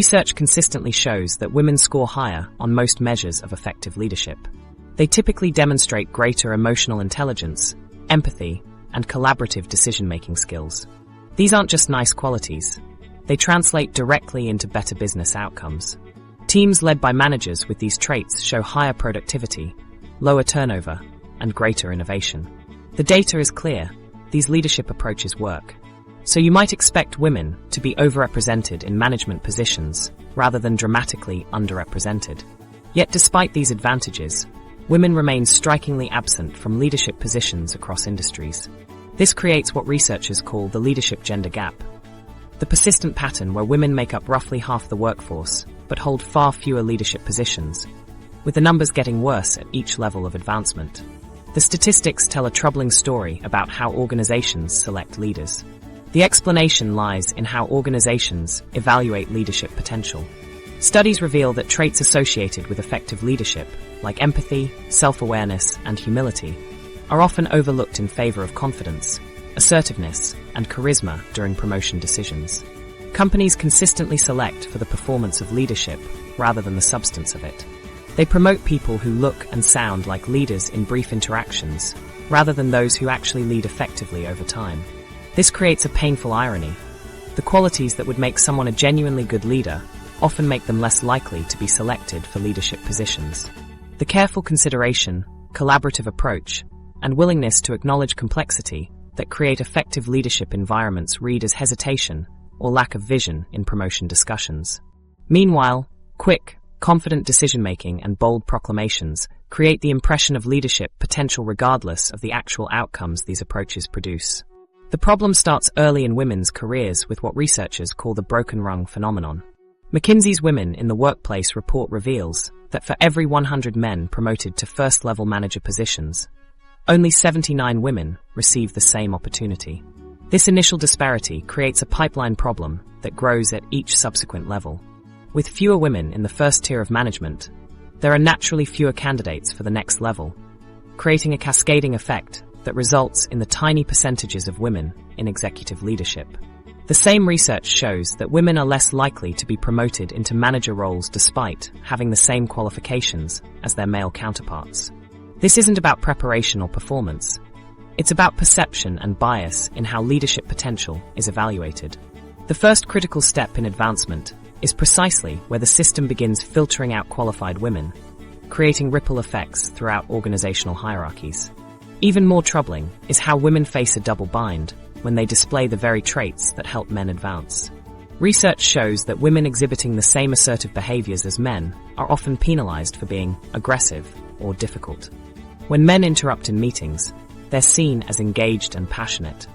Research consistently shows that women score higher on most measures of effective leadership. They typically demonstrate greater emotional intelligence, empathy, and collaborative decision-making skills. These aren't just nice qualities. They translate directly into better business outcomes. Teams led by managers with these traits show higher productivity, lower turnover, and greater innovation. The data is clear. These leadership approaches work. So you might expect women to be overrepresented in management positions rather than dramatically underrepresented. Yet despite these advantages, women remain strikingly absent from leadership positions across industries. This creates what researchers call the leadership gender gap, the persistent pattern where women make up roughly half the workforce but hold far fewer leadership positions, with the numbers getting worse at each level of advancement. The statistics tell a troubling story about how organizations select leaders. The explanation lies in how organizations evaluate leadership potential. Studies reveal that traits associated with effective leadership, like empathy, self-awareness, and humility, are often overlooked in favor of confidence, assertiveness, and charisma during promotion decisions. Companies consistently select for the performance of leadership rather than the substance of it. They promote people who look and sound like leaders in brief interactions, rather than those who actually lead effectively over time. This creates a painful irony. The qualities that would make someone a genuinely good leader often make them less likely to be selected for leadership positions. The careful consideration, collaborative approach, and willingness to acknowledge complexity that create effective leadership environments read as hesitation or lack of vision in promotion discussions. Meanwhile, quick, confident decision-making and bold proclamations create the impression of leadership potential regardless of the actual outcomes these approaches produce. The problem starts early in women's careers with what researchers call the broken rung phenomenon. McKinsey's Women in the Workplace report reveals that for every 100 men promoted to first-level manager positions, only 79 women receive the same opportunity. This initial disparity creates a pipeline problem that grows at each subsequent level. With fewer women in the first tier of management, there are naturally fewer candidates for the next level, creating a cascading effect that results in the tiny percentages of women in executive leadership. The same research shows that women are less likely to be promoted into manager roles despite having the same qualifications as their male counterparts. This isn't about preparation or performance. It's about perception and bias in how leadership potential is evaluated. The first critical step in advancement is precisely where the system begins filtering out qualified women, creating ripple effects throughout organizational hierarchies. Even more troubling is how women face a double bind when they display the very traits that help men advance. Research shows that women exhibiting the same assertive behaviors as men are often penalized for being aggressive or difficult. When men interrupt in meetings, they're seen as engaged and passionate.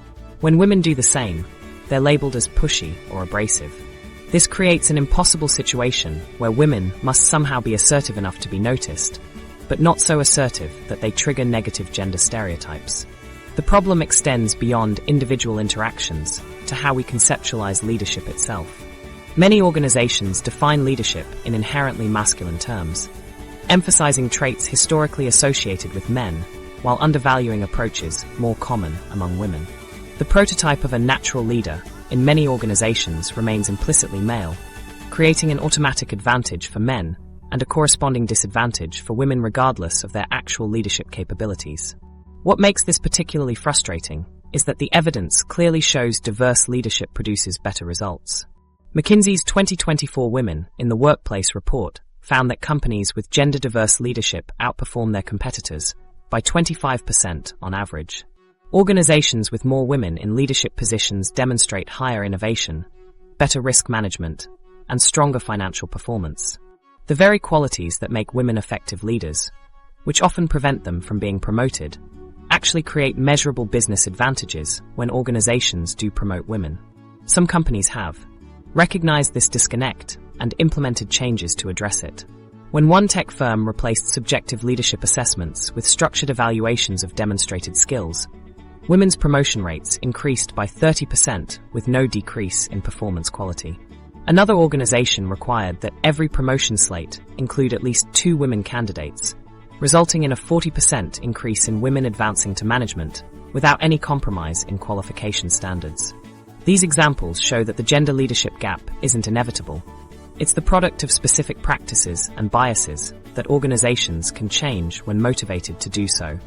When women do the same, they're labeled as pushy or abrasive. This creates an impossible situation where women must somehow be assertive enough to be noticed, but not so assertive that they trigger negative gender stereotypes. The problem extends beyond individual interactions to how we conceptualize leadership itself. Many organizations define leadership in inherently masculine terms, emphasizing traits historically associated with men while undervaluing approaches more common among women. The prototype of a natural leader in many organizations remains implicitly male, creating an automatic advantage for men and a corresponding disadvantage for women regardless of their actual leadership capabilities. What makes this particularly frustrating is that the evidence clearly shows diverse leadership produces better results. McKinsey's 2024 Women in the Workplace report found that companies with gender-diverse leadership outperform their competitors by 25% on average. Organizations with more women in leadership positions demonstrate higher innovation, better risk management, and stronger financial performance. The very qualities that make women effective leaders, which often prevent them from being promoted, actually create measurable business advantages when organizations do promote women. Some companies have recognized this disconnect and implemented changes to address it. When one tech firm replaced subjective leadership assessments with structured evaluations of demonstrated skills, women's promotion rates increased by 30% with no decrease in performance quality. Another organization required that every promotion slate include at least 2 women candidates, resulting in a 40% increase in women advancing to management without any compromise in qualification standards. These examples show that the gender leadership gap isn't inevitable. It's the product of specific practices and biases that organizations can change when motivated to do so.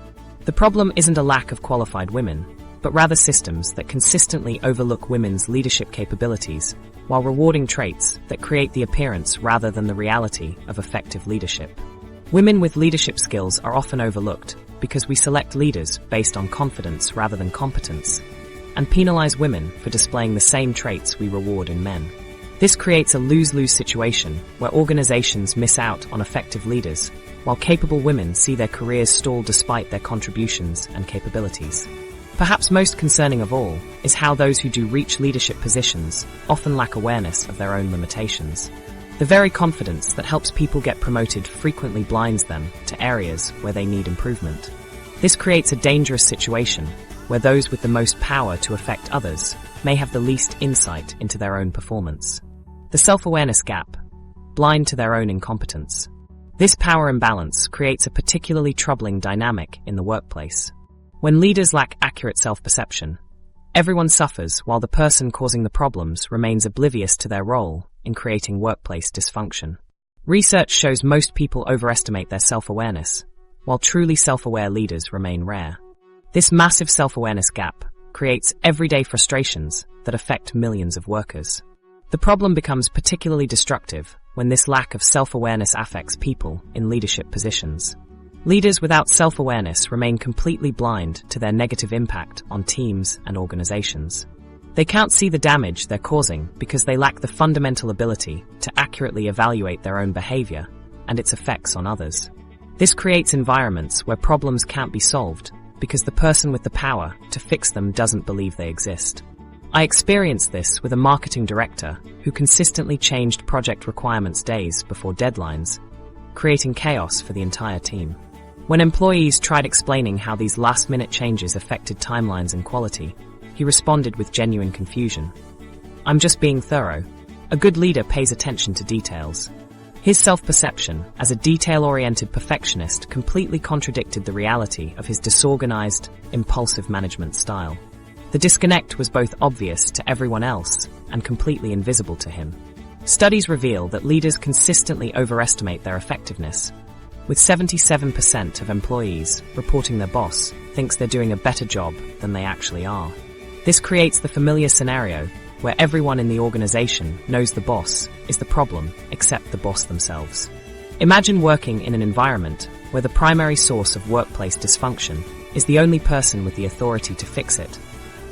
The problem isn't a lack of qualified women, but rather systems that consistently overlook women's leadership capabilities while rewarding traits that create the appearance rather than the reality of effective leadership. Women with leadership skills are often overlooked because we select leaders based on confidence rather than competence, and penalize women for displaying the same traits we reward in men. This creates a lose-lose situation where organizations miss out on effective leaders, while capable women see their careers stall despite their contributions and capabilities. Perhaps most concerning of all is how those who do reach leadership positions often lack awareness of their own limitations. The very confidence that helps people get promoted frequently blinds them to areas where they need improvement. This creates a dangerous situation where those with the most power to affect others may have the least insight into their own performance. The self-awareness gap, blind to their own incompetence. This power imbalance creates a particularly troubling dynamic in the workplace. When leaders lack accurate self-perception, everyone suffers while the person causing the problems remains oblivious to their role in creating workplace dysfunction. Research shows most people overestimate their self-awareness, while truly self-aware leaders remain rare. This massive self-awareness gap creates everyday frustrations that affect millions of workers. The problem becomes particularly destructive when this lack of self-awareness affects people in leadership positions. Leaders without self-awareness remain completely blind to their negative impact on teams and organizations. They can't see the damage they're causing because they lack the fundamental ability to accurately evaluate their own behavior and its effects on others. This creates environments where problems can't be solved because the person with the power to fix them doesn't believe they exist. I experienced this with a marketing director who consistently changed project requirements days before deadlines, creating chaos for the entire team. When employees tried explaining how these last-minute changes affected timelines and quality, he responded with genuine confusion. "I'm just being thorough. A good leader pays attention to details." His self-perception as a detail-oriented perfectionist completely contradicted the reality of his disorganized, impulsive management style. The disconnect was both obvious to everyone else and completely invisible to him. Studies reveal that leaders consistently overestimate their effectiveness, with 77% of employees reporting their boss thinks they're doing a better job than they actually are. This creates the familiar scenario where everyone in the organization knows the boss is the problem except the boss themselves. Imagine working in an environment where the primary source of workplace dysfunction is the only person with the authority to fix it,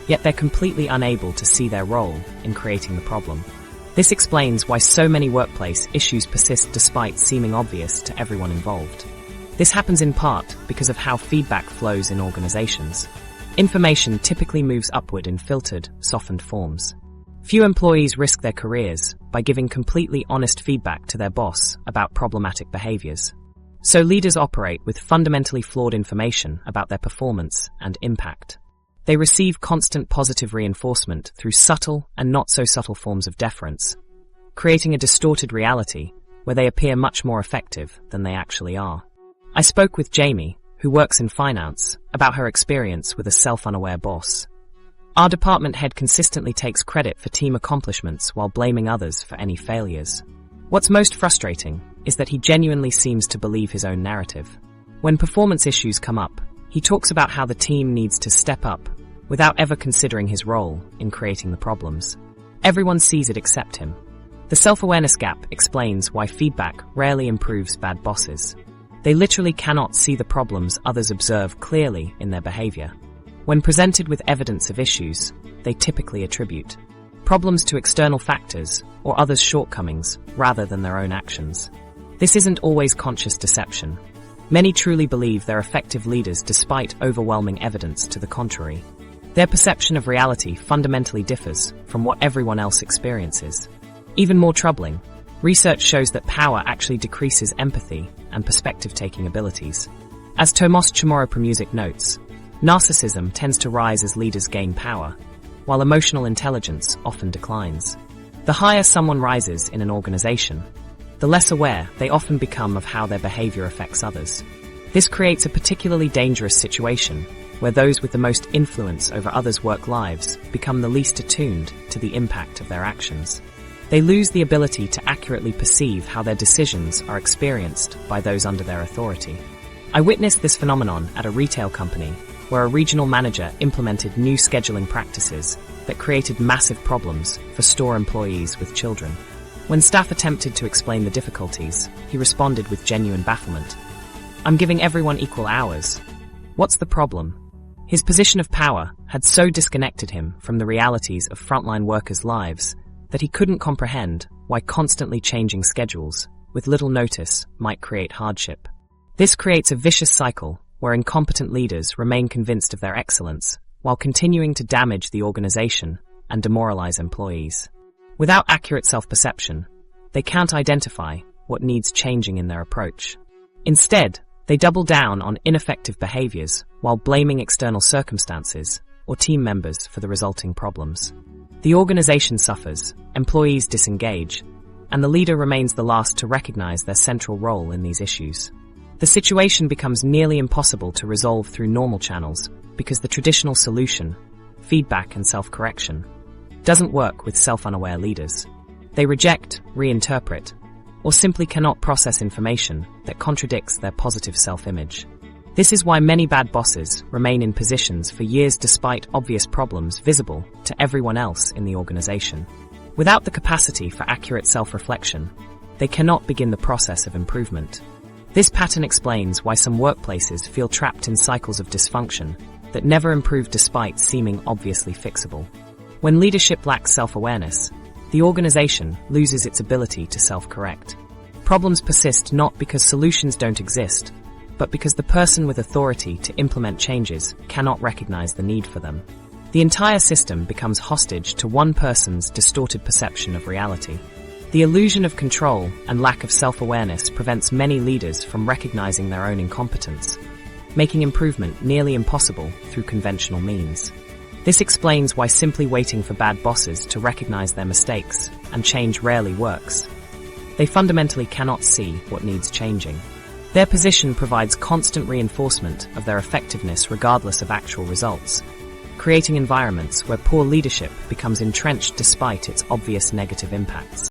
yet they're completely unable to see their role in creating the problem. This explains why so many workplace issues persist despite seeming obvious to everyone involved. This happens in part because of how feedback flows in organizations. Information typically moves upward in filtered, softened forms. Few employees risk their careers by giving completely honest feedback to their boss about problematic behaviors. So leaders operate with fundamentally flawed information about their performance and impact. They receive constant positive reinforcement through subtle and not so subtle forms of deference, creating a distorted reality where they appear much more effective than they actually are. I spoke with Jamie, who works in finance, about her experience with a self-unaware boss. Our department head consistently takes credit for team accomplishments while blaming others for any failures. What's most frustrating is that he genuinely seems to believe his own narrative. When performance issues come up, he talks about how the team needs to step up without ever considering his role in creating the problems. Everyone sees it except him. The self-awareness gap explains why feedback rarely improves bad bosses. They literally cannot see the problems others observe clearly in their behavior. When presented with evidence of issues, they typically attribute problems to external factors or others' shortcomings rather than their own actions. This isn't always conscious deception. Many truly believe they're effective leaders despite overwhelming evidence to the contrary. Their perception of reality fundamentally differs from what everyone else experiences. Even more troubling, research shows that power actually decreases empathy and perspective-taking abilities. As Tomas Chamorro-Premuzic notes, narcissism tends to rise as leaders gain power, while emotional intelligence often declines. The higher someone rises in an organization, the less aware they often become of how their behavior affects others. This creates a particularly dangerous situation where those with the most influence over others' work lives become the least attuned to the impact of their actions. They lose the ability to accurately perceive how their decisions are experienced by those under their authority. I witnessed this phenomenon at a retail company where a regional manager implemented new scheduling practices that created massive problems for store employees with children. When staff attempted to explain the difficulties, he responded with genuine bafflement. "I'm giving everyone equal hours. What's the problem?" His position of power had so disconnected him from the realities of frontline workers' lives that he couldn't comprehend why constantly changing schedules with little notice might create hardship. This creates a vicious cycle where incompetent leaders remain convinced of their excellence while continuing to damage the organization and demoralize employees. Without accurate self-perception, they can't identify what needs changing in their approach. Instead, they double down on ineffective behaviors while blaming external circumstances or team members for the resulting problems. The organization suffers, employees disengage, and the leader remains the last to recognize their central role in these issues. The situation becomes nearly impossible to resolve through normal channels because the traditional solution, feedback and self-correction, doesn't work with self-unaware leaders. They reject, reinterpret, or simply cannot process information that contradicts their positive self-image. This is why many bad bosses remain in positions for years despite obvious problems visible to everyone else in the organization. Without the capacity for accurate self-reflection, they cannot begin the process of improvement. This pattern explains why some workplaces feel trapped in cycles of dysfunction that never improve despite seeming obviously fixable. When leadership lacks self-awareness, the organization loses its ability to self-correct. Problems persist not because solutions don't exist, but because the person with authority to implement changes cannot recognize the need for them. The entire system becomes hostage to one person's distorted perception of reality. The illusion of control and lack of self-awareness prevents many leaders from recognizing their own incompetence, making improvement nearly impossible through conventional means. This explains why simply waiting for bad bosses to recognize their mistakes and change rarely works. They fundamentally cannot see what needs changing. Their position provides constant reinforcement of their effectiveness regardless of actual results, creating environments where poor leadership becomes entrenched despite its obvious negative impacts.